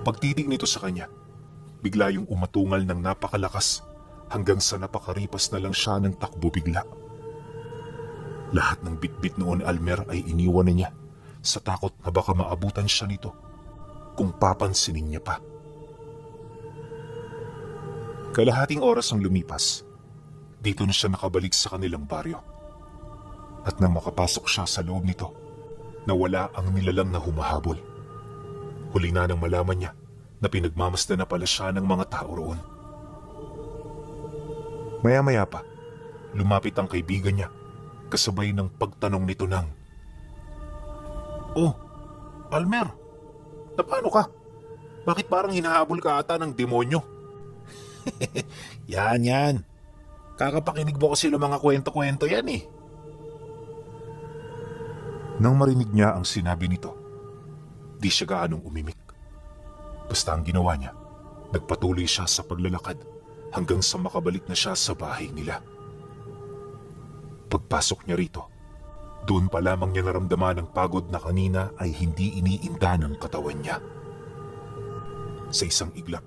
Pagtitig nito sa kanya, bigla yung umatungal ng napakalakas hanggang sa napakaripas na lang siya ng takbo bigla. Lahat ng bitbit noon Almer ay iniwan na niya sa takot na baka maabutan siya nito kung papansinin niya pa. Kalahating oras ang lumipas, dito na siya nakabalik sa kanilang baryo. At nang makapasok siya sa loob nito, nawala ang nilalang na humahabol. Huli na nang malaman niya na pinagmamasdan na pala siya ng mga tao roon. Maya-maya pa, lumapit ang kaibigan niya kasabay ng pagtanong nito ng, "Oh, Almer, paano ka? Bakit parang hinahabol ka ata ng demonyo?" Yan. Kakapakinig mo kasi ng mga kwento-kwento yan eh. Nang marinig niya ang sinabi nito, di siya gaanong umimik. Basta ang ginawa niya, nagpatuloy siya sa paglalakad hanggang sa makabalik na siya sa bahay nila. Pagpasok niya rito, doon pa lamang niya naramdaman ang pagod na kanina ay hindi iniinda ng katawan niya. Sa isang iglap,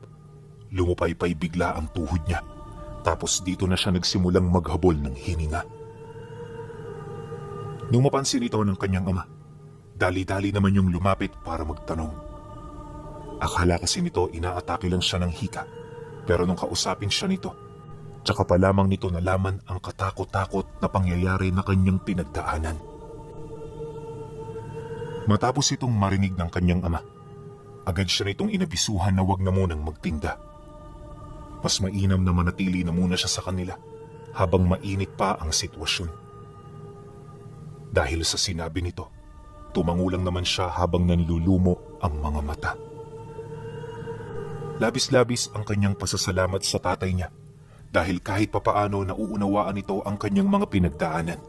lumupaypay bigla ang tuhod niya, tapos dito na siya nagsimulang maghabol ng hininga. Nung mapansin ito ng kanyang ama, dali-dali naman yung lumapit para magtanong. Akala kasi nito inaatake lang siya ng hika, pero nung kausapin siya nito, tsaka pa lamang nito nalaman ang katakot-takot na pangyayari na kanyang pinagdaanan. Matapos itong marinig ng kanyang ama, agad siya nitong inabisuhan na wag na munang magtinda. Mas mainam na manatili na muna siya sa kanila habang mainit pa ang sitwasyon. Dahil sa sinabi nito, tumangulang naman siya habang nanlulumo ang mga mata. Labis-labis ang kanyang pasasalamat sa tatay niya dahil kahit papaano nauunawaan nito ang kanyang mga pinagdaanan.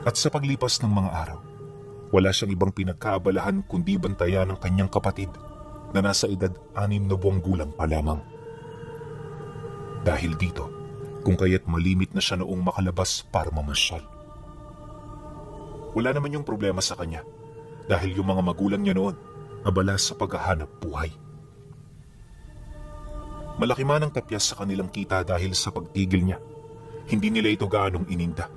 At sa paglipas ng mga araw, wala siyang ibang pinagkaabalahan kundi bantayan ng kanyang kapatid na nasa edad 6 na buwang gulang pa lamang. Dahil dito, kung kaya't malimit na siya noong makalabas para mamasyal. Wala naman yung problema sa kanya dahil yung mga magulang niya noon abala sa paghahanap buhay. Malaki man ang tapyas sa kanilang kita dahil sa pagtigil niya, hindi nila ito gaanong ininda.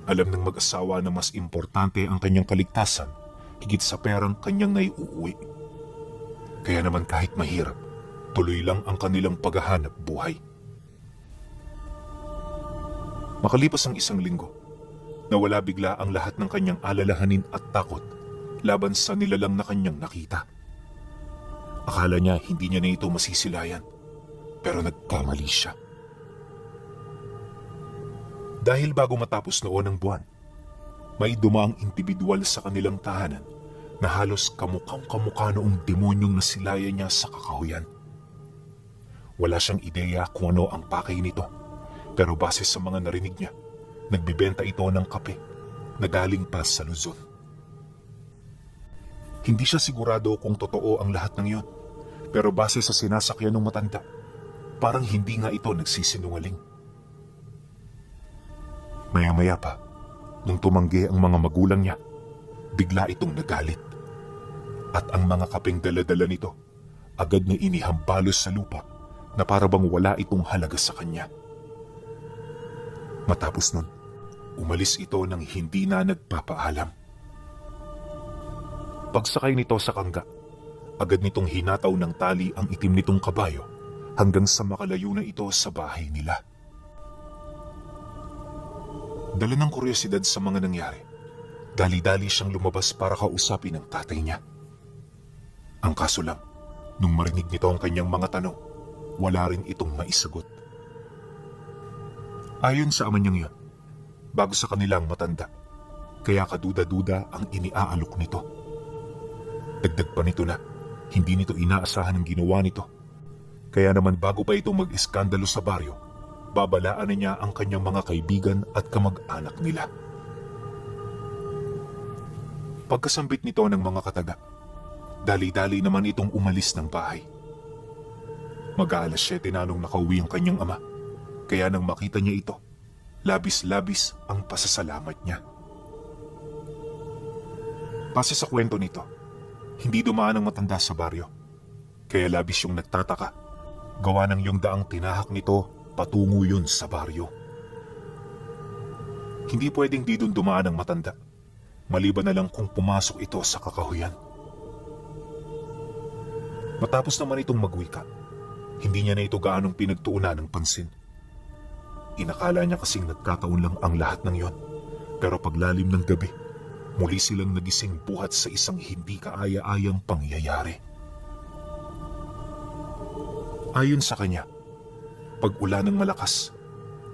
Alam ng mag-asawa na mas importante ang kanyang kaligtasan higit sa perang kanyang naiuuwi. Kaya naman kahit mahirap, tuloy lang ang kanilang paghahanap buhay. Makalipas ang 1 linggo, nawala bigla ang lahat ng kanyang alalahanin at takot laban sa nilalang na kanyang nakita. Akala niya hindi niya na ito masisilayan, pero nagkamali siya. Dahil bago matapos noon ang buwan, may dumaang individual sa kanilang tahanan na halos kamukhang-kamukha noong demonyong nasilayan niya sa kakahuyan. Wala siyang ideya kung ano ang pakay nito, pero base sa mga narinig niya, nagbibenta ito ng kape na galing pa sa Luzon. Hindi siya sigurado kung totoo ang lahat ng iyon, pero base sa sinasakyan ng matanda, parang hindi nga ito nagsisinungaling. Maya-maya pa, nung tumanggi ang mga magulang niya, bigla itong nagalit. At ang mga kapeng dala-dala nito, agad na inihambalos sa lupa na parabang wala itong halaga sa kanya. Matapos nun, umalis ito nang hindi na nagpapaalam. Pagsakay nito sa kangga, agad nitong hinataw ng tali ang itim nitong kabayo hanggang sa makalayo na ito sa bahay nila. Dala ng kuryosidad sa mga nangyari, dali-dali siyang lumabas para kausapin ang tatay niya. Ang kaso lang, nung marinig nito ang kanyang mga tanong, wala rin itong maisagot. Ayon sa ama niyang yun, bago sa kanilang matanda, kaya kaduda-duda ang iniaalok nito. Dagdag pa nito na, hindi nito inaasahan ang ginawa nito. Kaya naman bago pa ito mag-iskandalo sa baryo, babalaan na niya ang kanyang mga kaibigan at kamag-anak nila. Pagkasambit nito ng mga kataga, dali-dali naman itong umalis ng bahay. Mag-aalas 7 na nung nakauwi ang kanyang ama, kaya nang makita niya ito, labis-labis ang pasasalamat niya. Base sa kwento nito, Hindi dumaan ang matanda sa baryo, kaya labis yung nagtataka. Gawa ng yung daang tinahak nito, patungo yun sa baryo. Hindi pwedeng di dun dumaan ang matanda, maliban na lang kung pumasok ito sa kakahuyan. Matapos naman itong magwika, hindi niya na ito gaanong pinagtuunan ng pansin. Inakala niya kasing nagkataon lang ang lahat ng yon, pero paglalim ng gabi, muli silang nagising buhat sa isang hindi kaaya-ayang pangyayari. Ayon sa kanya, pag ulan ng malakas,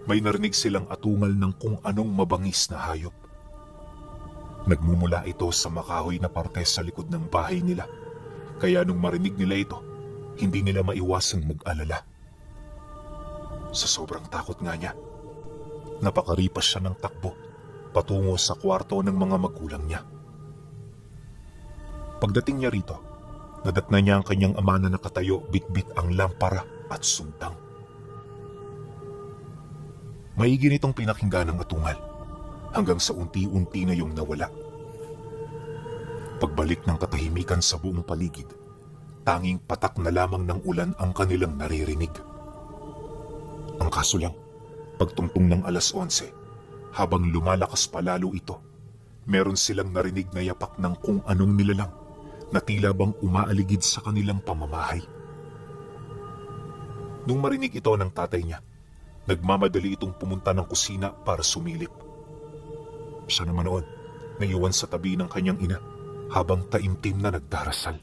may narinig silang atungal ng kung anong mabangis na hayop. Nagmumula ito sa makahoy na parte sa likod ng bahay nila, kaya nung marinig nila ito, hindi nila maiwasang mag-alala. Sa sobrang takot nga niya, napakaripas siya ng takbo patungo sa kwarto ng mga magulang niya. Pagdating niya rito, nadatna niya ang kanyang ama na nakatayo bitbit ang lampara at suntang. Maigi nitong pinakinggan ang atungal hanggang sa unti-unti na yung nawala. Pagbalik ng katahimikan sa buong paligid, tanging patak na lamang ng ulan ang kanilang naririnig. Ang kaso lang, pagtungtong ng 11:00, habang lumalakas pa lalo ito, meron silang narinig na yapak ng kung anong nilalang na tila bang umaaligid sa kanilang pamamahay. Nung marinig ito ng tatay niya, nagmamadali itong pumunta ng kusina para sumilip. Siya naman noon, naiwan sa tabi ng kanyang ina habang taimtim na nagdarasal.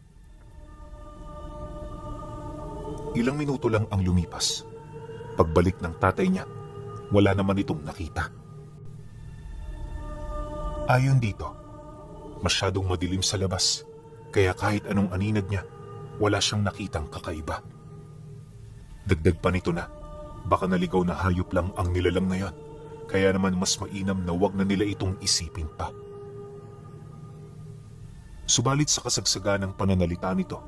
Ilang minuto lang ang lumipas. Pagbalik ng tatay niya, wala naman itong nakita. Ayon dito, masyadong madilim sa labas, kaya kahit anong aninag niya, wala siyang nakitang kakaiba. Dagdag pa nito na, baka naligaw na hayop lang ang nilalang na yon, kaya naman mas mainam na wag na nila itong isipin pa. Subalit sa kasagsagan ng pananalita nito,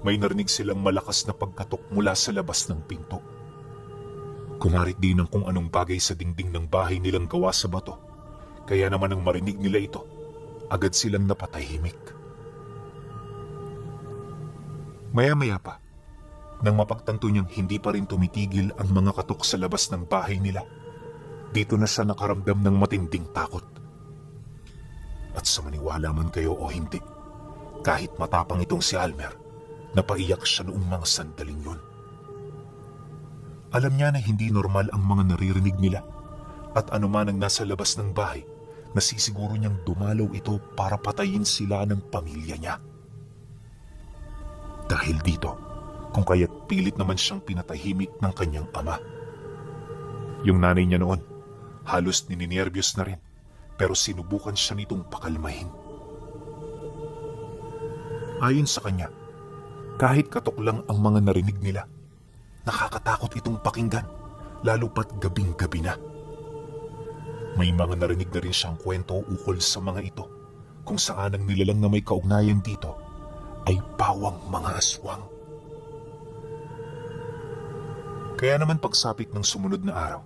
may narinig silang malakas na pagkatok mula sa labas ng pinto. Kumarit din ng kung anong bagay sa dingding ng bahay nilang gawa sa bato, kaya naman nang marinig nila ito, agad silang napatahimik. Maya-maya pa, nang mapagtanto niyang hindi pa rin tumitigil ang mga katok sa labas ng bahay nila, dito na siya nakaramdam ng matinding takot. At sa maniwala man kayo o hindi, kahit matapang itong si Almer, napaiyak siya noong mga sandaling yun. Alam niya na hindi normal ang mga naririnig nila, at anuman ang nasa labas ng bahay, nasisiguro niyang dumalaw ito para patayin sila ng pamilya niya. Dahil dito, kung kaya't pilit naman siyang pinatahimik ng kanyang ama. Yung nanay niya noon, halos nininervyos na rin, pero sinubukan siya nitong pakalmahin. Ayon sa kanya, kahit katok lang ang mga narinig nila, nakakatakot itong pakinggan, lalo pat gabing-gabi na. May mga narinig na rin siyang kwento ukol sa mga ito, kung saan ang nilalang na may kaugnayan dito ay pawang mga aswang. Kaya naman pagsapit ng sumunod na araw,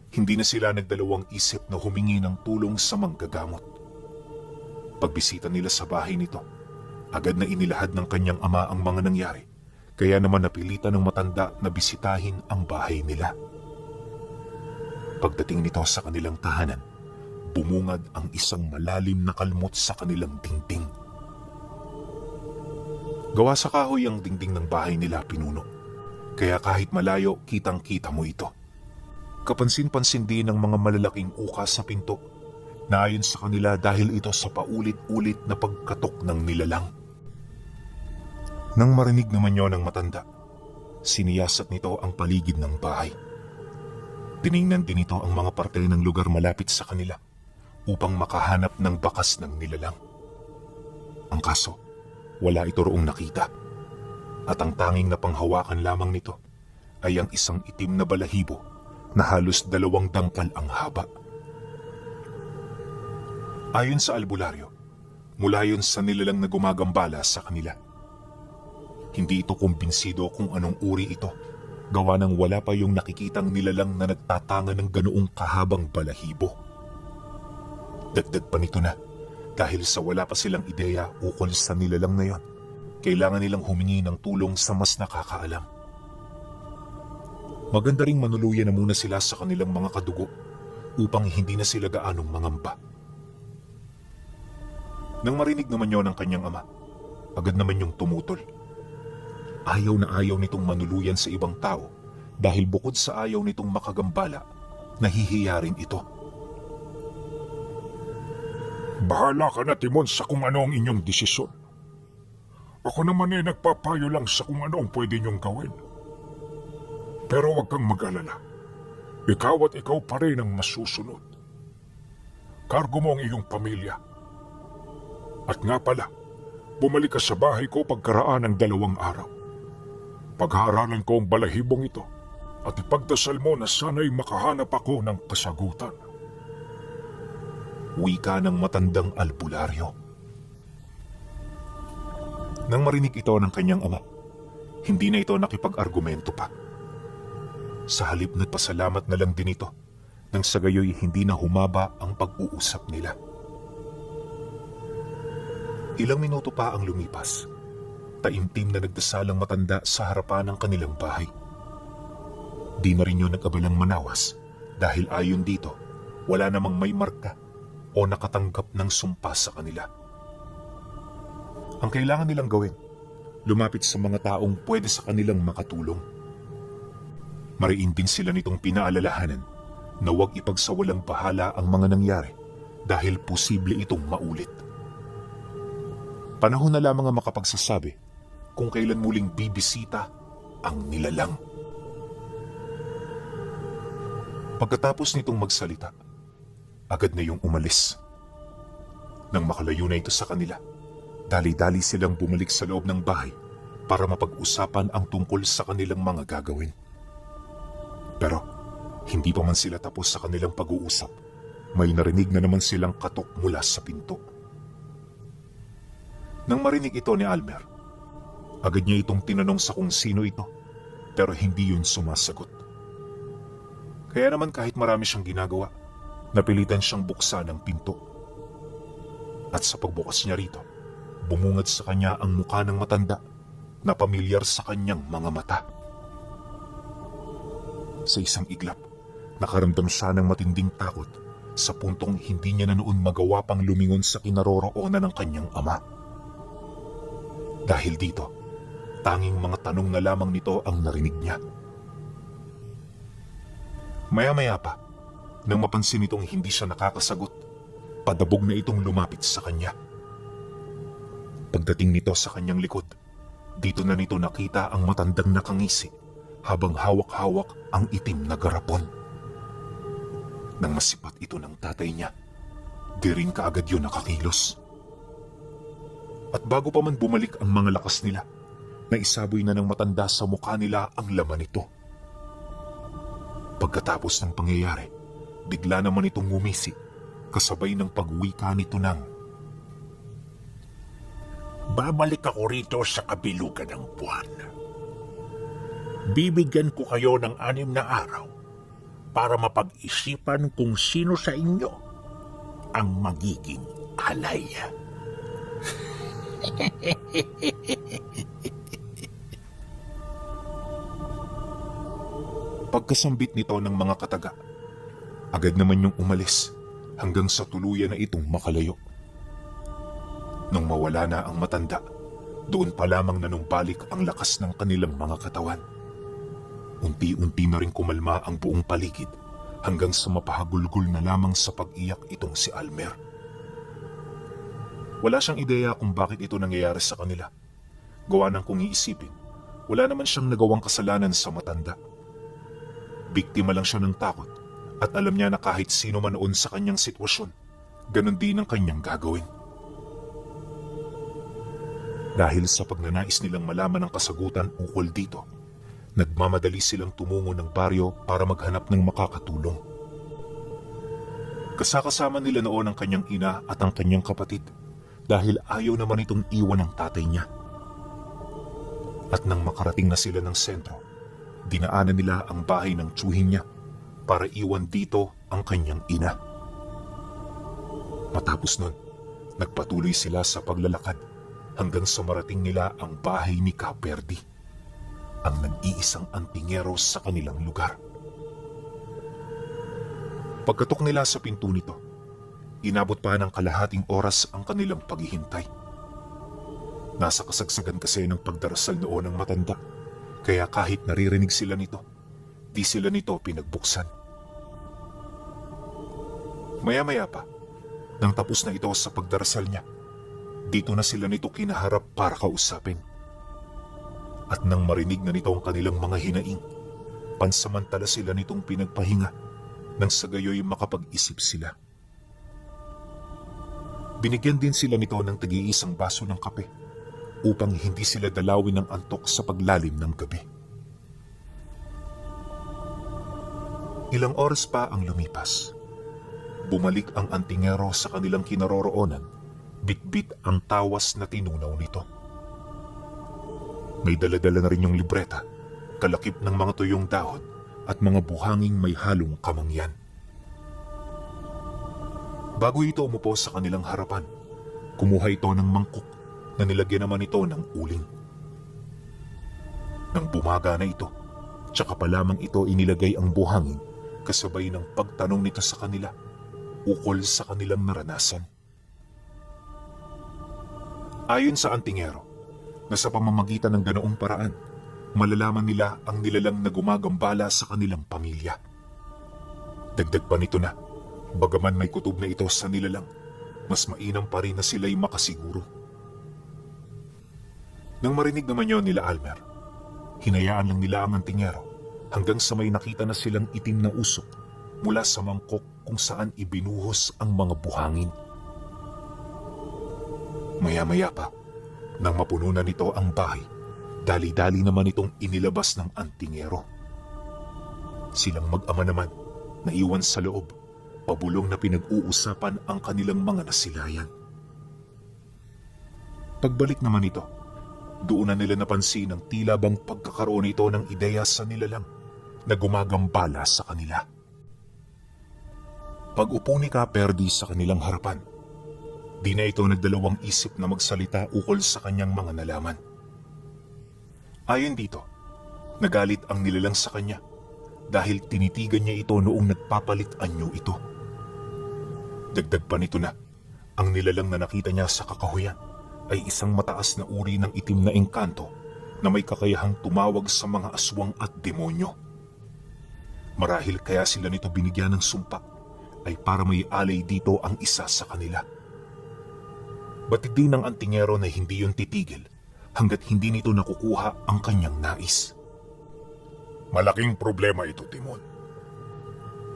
hindi na sila nagdalawang isip na humingi ng tulong sa manggagamot. Pagbisita nila sa bahay nito, agad na inilahad ng kanyang ama ang mga nangyari, kaya naman napilitan ng matanda na bisitahin ang bahay nila. Pagdating nito sa kanilang tahanan, bumungad ang isang malalim na kalmot sa kanilang dingding. Gawa sa kahoy ang dingding ng bahay nila pinuno, kaya kahit malayo kitang-kita mo ito. Kapansin-pansin din ng mga malalaking ukas sa pinto, na ayon sa kanila dahil ito sa paulit-ulit na pagkatok ng nilalang. Nang marinig naman yon ng matanda, siniyasat nito ang paligid ng bahay. Tiningnan din ito ang mga parte ng lugar malapit sa kanila upang makahanap ng bakas ng nilalang. Ang kaso, wala ito roong nakita. At ang tanging napanghawakan lamang nito ay ang isang itim na balahibo na halos 2 dangkal ang haba. Ayon sa albularyo, mula yun sa nilalang na gumagambala sa kanila. Hindi ito kumbinsido kung anong uri ito, gawa ng wala pa yung nakikitang nilalang na nagtatanga ng ganoong kahabang balahibo. Dagdag pa nito na, dahil sa wala pa silang ideya ukol sa nilalang na yon, kailangan nilang humingi ng tulong sa mas nakakaalam. Maganda ring manuluyan na muna sila sa kanilang mga kadugo upang hindi na sila gaanong mangamba. Nang marinig naman yon ng kanyang ama, agad naman yung tumutol. Ayaw na ayaw nitong manuluyan sa ibang tao dahil bukod sa ayaw nitong makagambala, nahihiya rin ito. Bahala ka na, Timon, sa kung ano ang inyong desisyon. Ako naman ay nagpapayo lang sa kung ano ang pwede niyong gawin. Pero huwag kang mag-alala. Ikaw at ikaw pa rin ang masusunod. Kargo mo ang iyong pamilya. At nga pala, bumalik ka sa bahay ko pagkaraan ng 2 araw. Pag-aaralan ko ang balahibong ito at ipagdasal mo na sana'y makahanap ako ng kasagutan. Wika ng matandang albularyo. Nang marinig ito ng kanyang ama, hindi na ito nakipag-argumento pa. Sa halip nagpasalamat na lang din ito, nang sa gayoy hindi na humaba ang pag-uusap nila. Ilang minuto pa ang lumipas. Taimtim na nagdasal ang matanda sa harapan ng kanilang bahay. Di na rin yun nag-abalang manawas dahil ayon dito, wala namang may marka o nakatanggap ng sumpa sa kanila. Ang kailangan nilang gawin, lumapit sa mga taong pwede sa kanilang makatulong. Mariin din sila nitong pinaalalahanan na huwag ipagsawalang bahala ang mga nangyari dahil posible itong maulit. Panahon na lamang ang makapagsasabi kung kailan muling bibisita ang nilalang. Pagkatapos nitong magsalita, agad na yung umalis. Nang makalayo na ito sa kanila, dali-dali silang bumalik sa loob ng bahay para mapag-usapan ang tungkol sa kanilang mga gagawin. Pero hindi pa man sila tapos sa kanilang pag-uusap, may narinig na naman silang katok mula sa pinto. Nang marinig ito ni Almer, agad niya itong tinanong sa kung sino ito, pero hindi yun sumasagot. Kaya naman kahit marami siyang ginagawa, napilitan siyang buksan ang pinto. At sa pagbukas niya rito, bumungad sa kanya ang mukha ng matanda na pamilyar sa kanyang mga mata. Sa isang iglap, nakaramdam siya ng matinding takot sa puntong hindi niya na noon magawa pang lumingon sa kinaroroonan ng kanyang ama. Dahil dito, tanging mga tanong na lamang nito ang narinig niya. Maya-maya pa, nang mapansin nitong hindi siya nakakasagot, padabog na itong lumapit sa kanya. Pagdating nito sa kanyang likod, dito na nito nakita ang matandang nakangisi habang hawak-hawak ang itim na garapon. Nang masipat ito ng tatay niya, di rin kaagad yun nakakilos. At bago pa man bumalik ang mga lakas nila, naisaboy na ng matanda sa mukha nila ang laman nito. Pagkatapos ng pangyayari, bigla naman itong ngumisi, kasabay ng pagwika nito ng, Babalik ako rito sa kabilugan ng buwan. Bibigyan ko kayo ng 6 na araw para mapag-isipan kung sino sa inyo ang magiging alay. Pagkasambit nito ng mga kataga, agad naman yung umalis hanggang sa tuluyan na itong makalayo. Nang mawala na ang matanda, doon pa lamang nanumbalik ang lakas ng kanilang mga katawan. Unti-unti na rin kumalma ang buong paligid hanggang sa mapahagulgol na lamang sa pag-iyak itong si Almer. Wala siyang ideya kung bakit ito nangyayari sa kanila. Gawa ng kung iisipin, wala naman siyang nagawang kasalanan sa matanda. Biktima lang siya ng takot at alam niya na kahit sino man noon sa kanyang sitwasyon, ganun din ang kanyang gagawin. Dahil sa pagnanais nilang malaman ang kasagutan ukol dito, nagmamadali silang tumungo ng baryo para maghanap ng makakatulong. Kasakasama nila noon ang kanyang ina at ang kanyang kapatid dahil ayaw naman itong iwan ng tatay niya. At nang makarating na sila ng sentro, dinaanan nila ang bahay ng tiyuhin niya para iwan dito ang kanyang ina. Matapos nun, nagpatuloy sila sa paglalakad hanggang sa marating nila ang bahay ni Kaperdi, ang nag-iisang antingero sa kanilang lugar. Pagkatok nila sa pinto nito, inabot pa ng kalahating oras ang kanilang paghihintay. Nasa kasagsagan kasi ng pagdarasal noon ng matanda, kaya kahit naririnig sila nito, di sila nito pinagbuksan. Maya-maya pa, nang tapos na ito sa pagdarasal niya, dito na sila nito kinaharap para kausapin. At nang marinig na nito ang kanilang mga hinaing, pansamantala sila nitong pinagpahinga nang sa gayoy makapag-isip sila. Binigyan din sila nito ng tagi-isang baso ng kape upang hindi sila dalawin ng antok sa paglalim ng gabi. Ilang oras pa ang lumipas. Bumalik ang antingero sa kanilang kinaroroonan, bitbit ang tawas na tinunaw nito. May daladala na rin yung libreta, kalakip ng mga tuyong dahon at mga buhanging may halong kamangyan. Bago ito umupo sa kanilang harapan, kumuha ito ng mangkok na nilagyan naman ito ng uling. Nang bumaga na ito, tsaka pa lamang ito inilagay ang buhangin kasabay ng pagtanong nito sa kanila ukol sa kanilang naranasan. Ayon sa antingero, na sa pamamagitan ng ganoong paraan, malalaman nila ang nilalang na gumagambala sa kanilang pamilya. Dagdag pa nito na, bagaman may kutob na ito sa nilalang, mas mainam pa rin na sila'y makasiguro. Nang marinig naman yon nila Almer, hinayaan lang nila ang antingero hanggang sa may nakita na silang itim na usok mula sa mangkok kung saan ibinuhos ang mga buhangin. Maya-maya pa, nang mapuno na nito ang bahay, dali-dali naman itong inilabas ng antingero. Silang mag-ama naman, naiwan sa loob, pabulong na pinag-uusapan ang kanilang mga nasilayan. Pagbalik naman ito, doon na nila napansin ang tila bang pagkakaroon ito ng ideya sa nilalang na gumagambala sa kanila. Pag-upo ni Kaperdi sa kanilang harapan, di na ito nagdalawang isip na magsalita ukol sa kanyang mga nalaman. Ayon dito, nagalit ang nilalang sa kanya dahil tinitigan niya ito noong nagpapalit anyo ito. Dagdag pa nito na, ang nilalang na nakita niya sa kakahuyan ay isang mataas na uri ng itim na engkanto na may kakayahang tumawag sa mga aswang at demonyo. Marahil kaya sila nito binigyan ng sumpa ay para may alay dito ang isa sa kanila. Batid din ng antingero na hindi yun titigil hanggat hindi nito nakukuha ang kanyang nais. Malaking problema ito, Timon.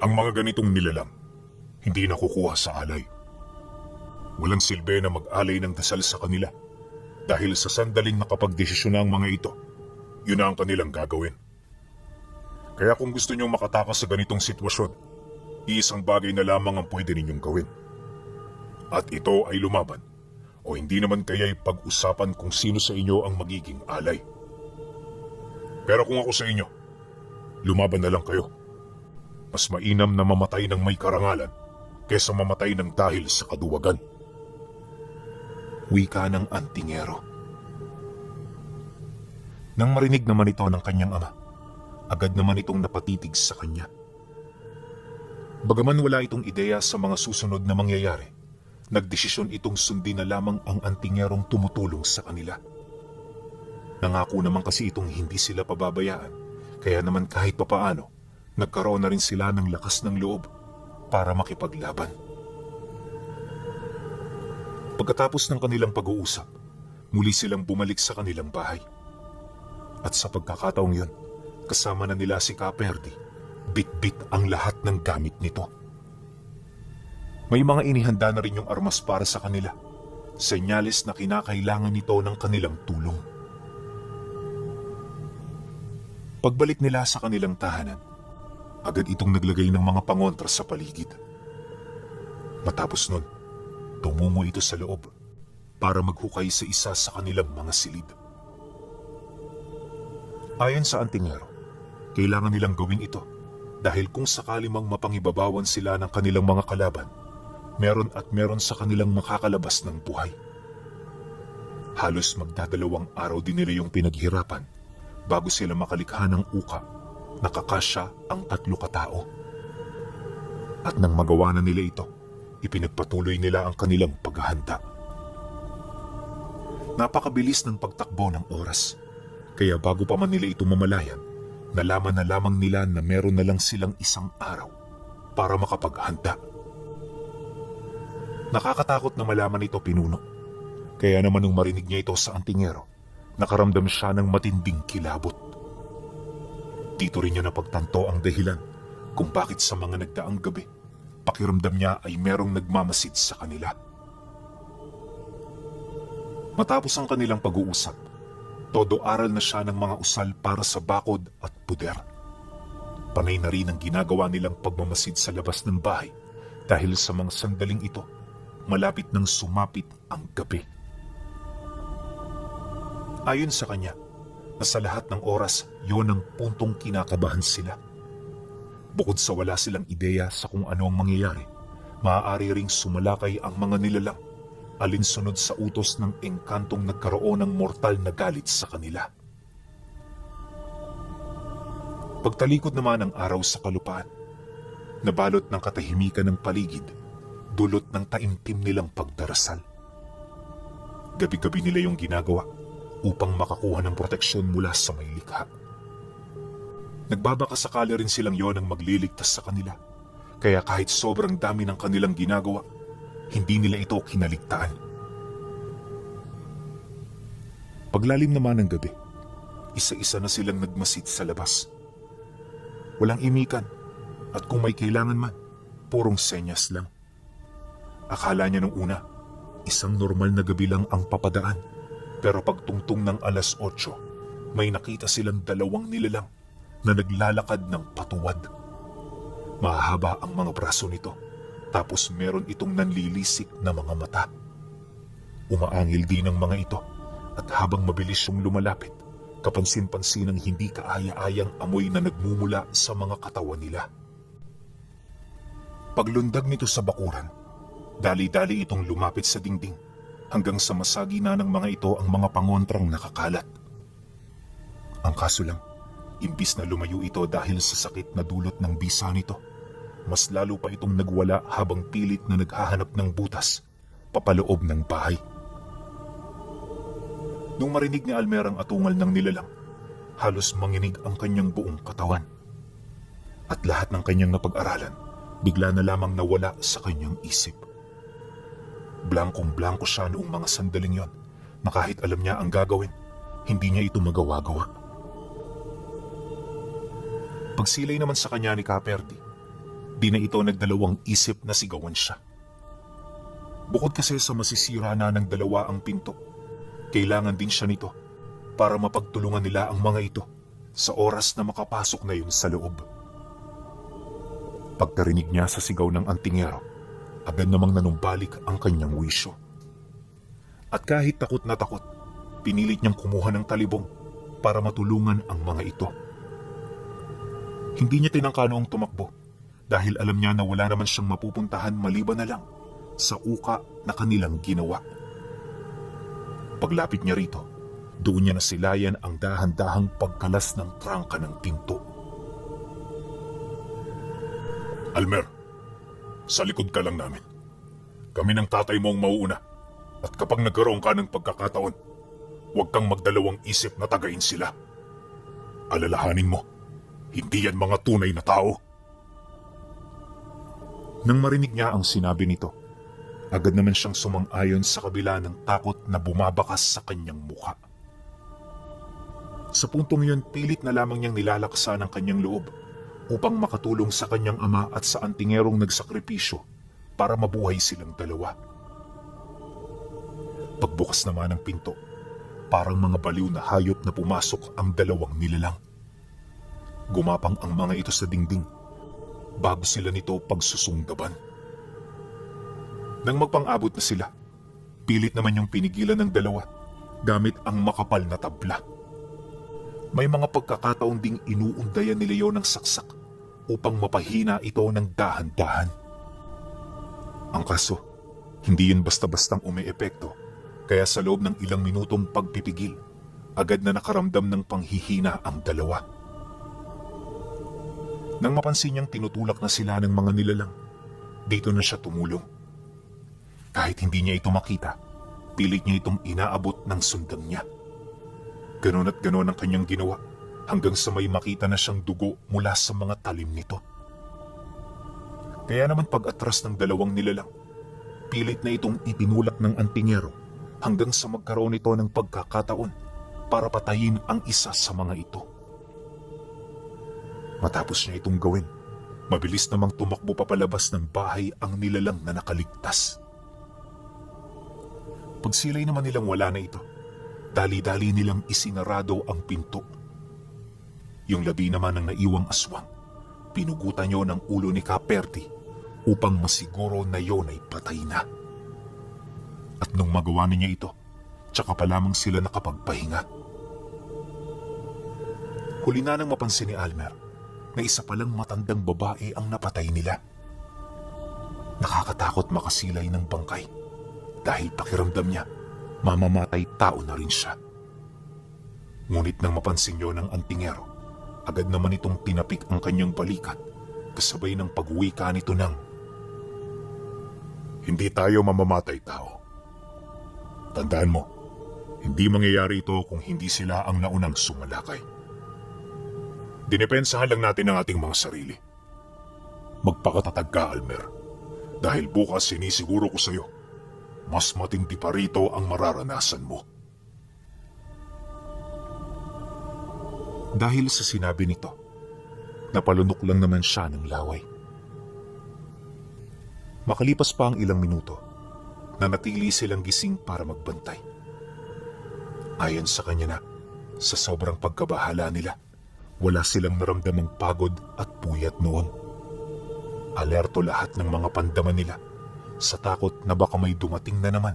Ang mga ganitong nilalang, hindi nakukuha sa alay. Walang silbi na mag-alay ng dasal sa kanila dahil sa sandaling nakapagdesisyon na ang mga ito, yun na ang kanilang gagawin. Kaya kung gusto niyong makatakas sa ganitong sitwasyon, iisang bagay na lamang ang pwede ninyong gawin. At ito ay lumaban o hindi naman kaya'y pag-usapan kung sino sa inyo ang magiging alay. Pero kung ako sa inyo, lumaban na lang kayo. Mas mainam na mamatay ng may karangalan kaysa mamatay ng dahil sa kaduwagan. Wika ng antingero. Nang marinig naman ito ng kanyang ama, agad naman itong napatitig sa kanya. Bagaman wala itong ideya sa mga susunod na mangyayari, nagdesisyon itong sundin na lamang ang antingerong tumutulong sa kanila. Nangako naman kasi itong hindi sila pababayaan, kaya naman kahit papaano, nagkaroon na rin sila ng lakas ng loob para makipaglaban. Pagkatapos ng kanilang pag-uusap, muli silang bumalik sa kanilang bahay. At sa pagkakataong yun, kasama na nila si Kaperdi, bit-bit ang lahat ng gamit nito. May mga inihanda na rin yung armas para sa kanila, senyales na kinakailangan nito ng kanilang tulong. Pagbalik nila sa kanilang tahanan, agad itong naglagay ng mga pangontra sa paligid. Matapos nun, tumungo ito sa loob para maghukay sa isa sa kanilang mga silid. Ayon sa antingero, kailangan nilang gawin ito dahil kung sakali mang mapangibabawan sila ng kanilang mga kalaban, meron sa kanilang makakalabas ng buhay. Halos magdadalawang araw din nila yung pinaghirapan bago sila makalikha ng uka na kakasya ang 3 katao. At nang magawa na nila ito, ipinagpatuloy nila ang kanilang paghahanda. Napakabilis ng pagtakbo ng oras, kaya bago pa man nila ito mamalayan, nalaman na lamang nila na meron na lang silang 1 araw para makapaghanda. Nakakatakot na malaman ito, pinuno. Kaya naman nung marinig niya ito sa antingero, nakaramdam siya ng matinding kilabot. Dito rin niya napagtanto ang dahilan kung bakit sa mga nagdaang gabi, pakiramdam niya ay merong nagmamasid sa kanila. Matapos ang kanilang pag-uusap, todo aral na siya ng mga usal para sa bakod at puder. Panay na rin ang ginagawa nilang pagmamasid sa labas ng bahay dahil sa mga sandaling ito, malapit nang sumapit ang gabi. Ayon sa kanya, na sa lahat ng oras, yon ang puntong kinakabahan sila. Bukod sa wala silang ideya sa kung ano ang mangyayari, maaari ring sumalakay ang mga nilalang alinsunod sa utos ng engkantong nagkaroon ng mortal na galit sa kanila. Pagtalikod naman ng araw sa kalupaan, nabalot ng katahimikan ng paligid, dulot ng taimtim nilang pagdarasal. Gabi-gabi nila yung ginagawa upang makakuha ng proteksyon mula sa may likha. Nagbabakasakali rin silang yon ang magliligtas sa kanila, kaya kahit sobrang dami ng kanilang ginagawa, hindi nila ito kinaligtaan. Paglalim naman ng gabi, isa-isa na silang nagmasid sa labas. Walang imikan, at kung may kailangan man, purong senyas lang. Akala niya nung una, isang normal na gabi lang ang papadaan. Pero pagtungtong ng 8:00, may nakita silang 2 nilalang na naglalakad ng patuwad. Mahaba ang mga braso nito, tapos meron itong nanlilisik na mga mata. Umaangil din ang mga ito, at habang mabilis yung lumalapit, kapansin-pansin ang hindi kaaya-ayang amoy na nagmumula sa mga katawan nila. Paglundag nito sa bakuran, dali-dali itong lumapit sa dingding, hanggang sa masagi na ng mga ito ang mga pangontrang nakakalat. Ang kaso lang, imbis na lumayo ito dahil sa sakit na dulot ng bisa nito, mas lalo pa itong nagwala habang pilit na naghahanap ng butas papaloob ng bahay. Nung marinig ni Almer ang atungal ng nilalang, halos manginig ang kanyang buong katawan. At lahat ng kanyang napag-aralan, bigla na lamang nawala sa kanyang isip. Blankong-blanko siya noong mga sandaling yon, na kahit alam niya ang gagawin, hindi niya ito magawa-gawa. Pagsilay naman sa kanya ni Caperti, di na ito nagdalawang isip na sigawan siya. Bukod kasi sa masisira na ng 2 ang pinto, kailangan din siya nito para mapagtulungan nila ang mga ito sa oras na makapasok na yun sa loob. Pagkarinig niya sa sigaw ng antingero, agad namang nanumbalik ang kanyang wisyo. At kahit takot na takot, pinilit niyang kumuha ng talibong para matulungan ang mga ito. Hindi niya tinangka noong tumakbo dahil alam niya na wala naman siyang mapupuntahan maliban na lang sa uka na kanilang ginawa. Paglapit niya rito, doon niya nasilayan ang dahan-dahang pagkalas ng trangka ng pinto. Almer, sa likod ka lang namin. Kami ng tatay mo ang mauuna. At kapag nagkaroon ka ng pagkakataon, huwag kang magdalawang isip na tagayin sila. Alalahanin mo, hindi yan mga tunay na tao. Nang marinig niya ang sinabi nito, agad naman siyang sumang-ayon sa kabila ng takot na bumabakas sa kanyang mukha. Sa puntong yun, pilit na lamang niyang nilalaksa ng kanyang loob upang makatulong sa kanyang ama at sa antingerong nagsakripisyo para mabuhay silang 2. Pagbukas naman ng pinto, parang mga baliw na hayop na pumasok ang 2 nilalang. Gumapang ang mga ito sa dingding bago sila nito pagsusunggaban. Nang magpang-abot na sila, pilit naman yung pinigilan ng 2 gamit ang makapal na tabla. May mga pagkakataon ding inuundayan ni Leo ng saksak upang mapahina ito ng dahan-dahan. Ang kaso, hindi yun basta-bastang umeepekto Kaya sa loob ng ilang minutong pagpipigil, agad na nakaramdam ng panghihina ang dalawa. Nang mapansin niyang tinutulak na sila ng mga nilalang, dito na siya tumulong. Kahit hindi niya ito makita, pilit niya itong inaabot ng sundang niya. Ganon at ganon ang kanyang ginawa hanggang sa may makita na siyang dugo mula sa mga talim nito. Kaya naman pag-atras ng dalawang nilalang, pilit na itong itinulak ng antingero hanggang sa magkaroon ito ng pagkakataon para patayin ang isa sa mga ito. Matapos niya itong gawin, mabilis namang tumakbo papalabas ng bahay ang nilalang na nakaligtas. Pagsilay naman nilang wala na ito, dali-dali nilang isinarado ang pinto. Yung labi naman ng naiwang aswang, pinugutan niyo ng ulo ni Caperti upang masiguro na yon ay patay na. At nung magawa niya ito, tsaka pa lamang sila nakapagpahinga. Huli na nang mapansin ni Almer na isa palang matandang babae ang napatay nila. Nakakatakot makasilay ng bangkay dahil pakiramdam niya mamamatay tao na rin siya. Ngunit nang mapansin niyo ng antingero, agad naman itong tinapik ang kanyang balikat kasabay ng pag-uwika nito ng, Hindi tayo mamamatay tao. Tandaan mo, hindi mangyayari ito kung hindi sila ang naunang sumalakay. Dinepensahan lang natin ang ating mga sarili. Magpakatatag ka, Almer. Dahil bukas sinisiguro ko sa'yo, mas matindi pa rito ang mararanasan mo. dahil sa sinabi nito, napalunok lang naman siya ng laway. Makalipas pa ang ilang minuto, nanatili silang gising para magbantay. Ayon sa kanya na, sa sobrang pagkabahala nila, wala silang naramdamang pagod at puyat noon. Alerto lahat ng mga pandaman nila sa takot na baka may dumating na naman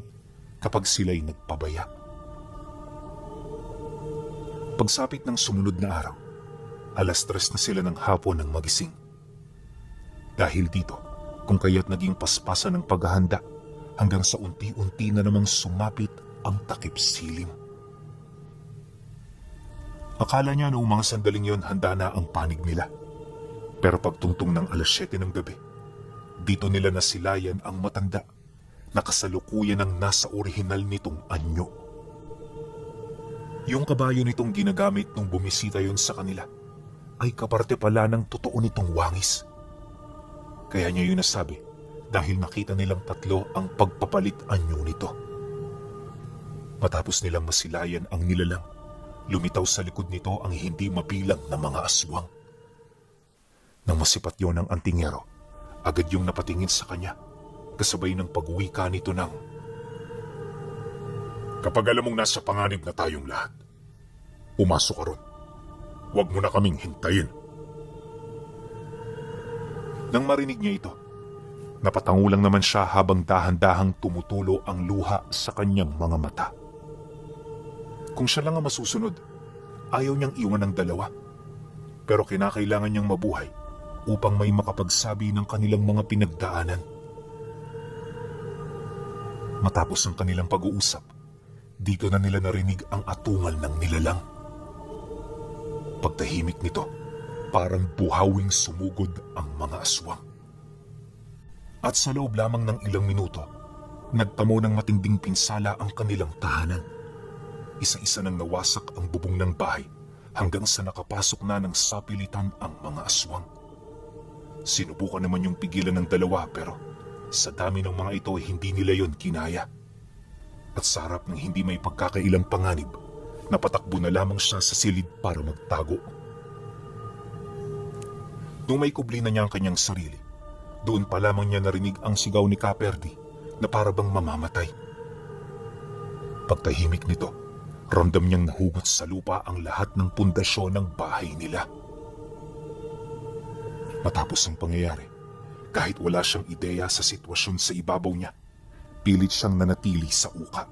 kapag sila'y nagpabaya. Pagsapit ng sumunod na araw, 3:00 na sila ng hapon nang magising. Dahil dito, kung kaya't naging paspasan ng paghahanda hanggang sa unti-unti na namang sumapit ang takip silim. Akala niya noong mga sandaling yon handa na ang panig nila. Pero pagtungtong ng 7:00 ng gabi, dito nila nasilayan ang matanda na kasalukuyan ang nasa orihinal nitong anyo. Yung kabayo nitong ginagamit nung bumisita yon sa kanila ay kaparte pala ng totoo nitong wangis. Kaya niya yun nasabi dahil nakita nilang tatlo ang pagpapalit anyo nito. Matapos nilang masilayan ang nilalang, lumitaw sa likod nito ang hindi mapilang na mga aswang. Nang masipat yon ng antingero, agad yung napatingin sa kanya, kasabay ng pag-uwika nito ng, Kapag alam mong nasa panganib na tayong lahat, pumasok ka ron. Huwag mo na kaming hintayin. Nang marinig niya ito, napatango lang naman siya habang dahan-dahang tumutulo ang luha sa kanyang mga mata. Kung siya lang ang masusunod, ayaw niyang iwan ng dalawa. Pero kinakailangan niyang mabuhay upang may makapagsabi ng kanilang mga pinagdaanan. Matapos ang kanilang pag-uusap, dito na nila narinig ang atungal ng nilalang. Pagtahimik nito, parang buhawing sumugod ang mga aswang. At sa loob lamang ng ilang minuto, nagtamo ng matinding pinsala ang kanilang tahanan. Isa-isa nang nawasak ang bubong ng bahay hanggang sa nakapasok na ng sapilitan ang mga aswang. Sinubukan naman yung pigilan ng dalawa pero sa dami ng mga ito hindi nila yon kinaya. At sa harap ng hindi may pagkakailang panganib, napatakbo na lamang siya sa silid para magtago. Nung may kubli na niya ang kanyang sarili, doon pa lamang niya narinig ang sigaw ni Caperti na para bang mamamatay. Pagtahimik nito, ramdam niyang nahugot sa lupa ang lahat ng pundasyon ng bahay nila. Matapos ang pangyayari, kahit wala siyang ideya sa sitwasyon sa ibabaw niya, pilit siyang nanatili sa uka.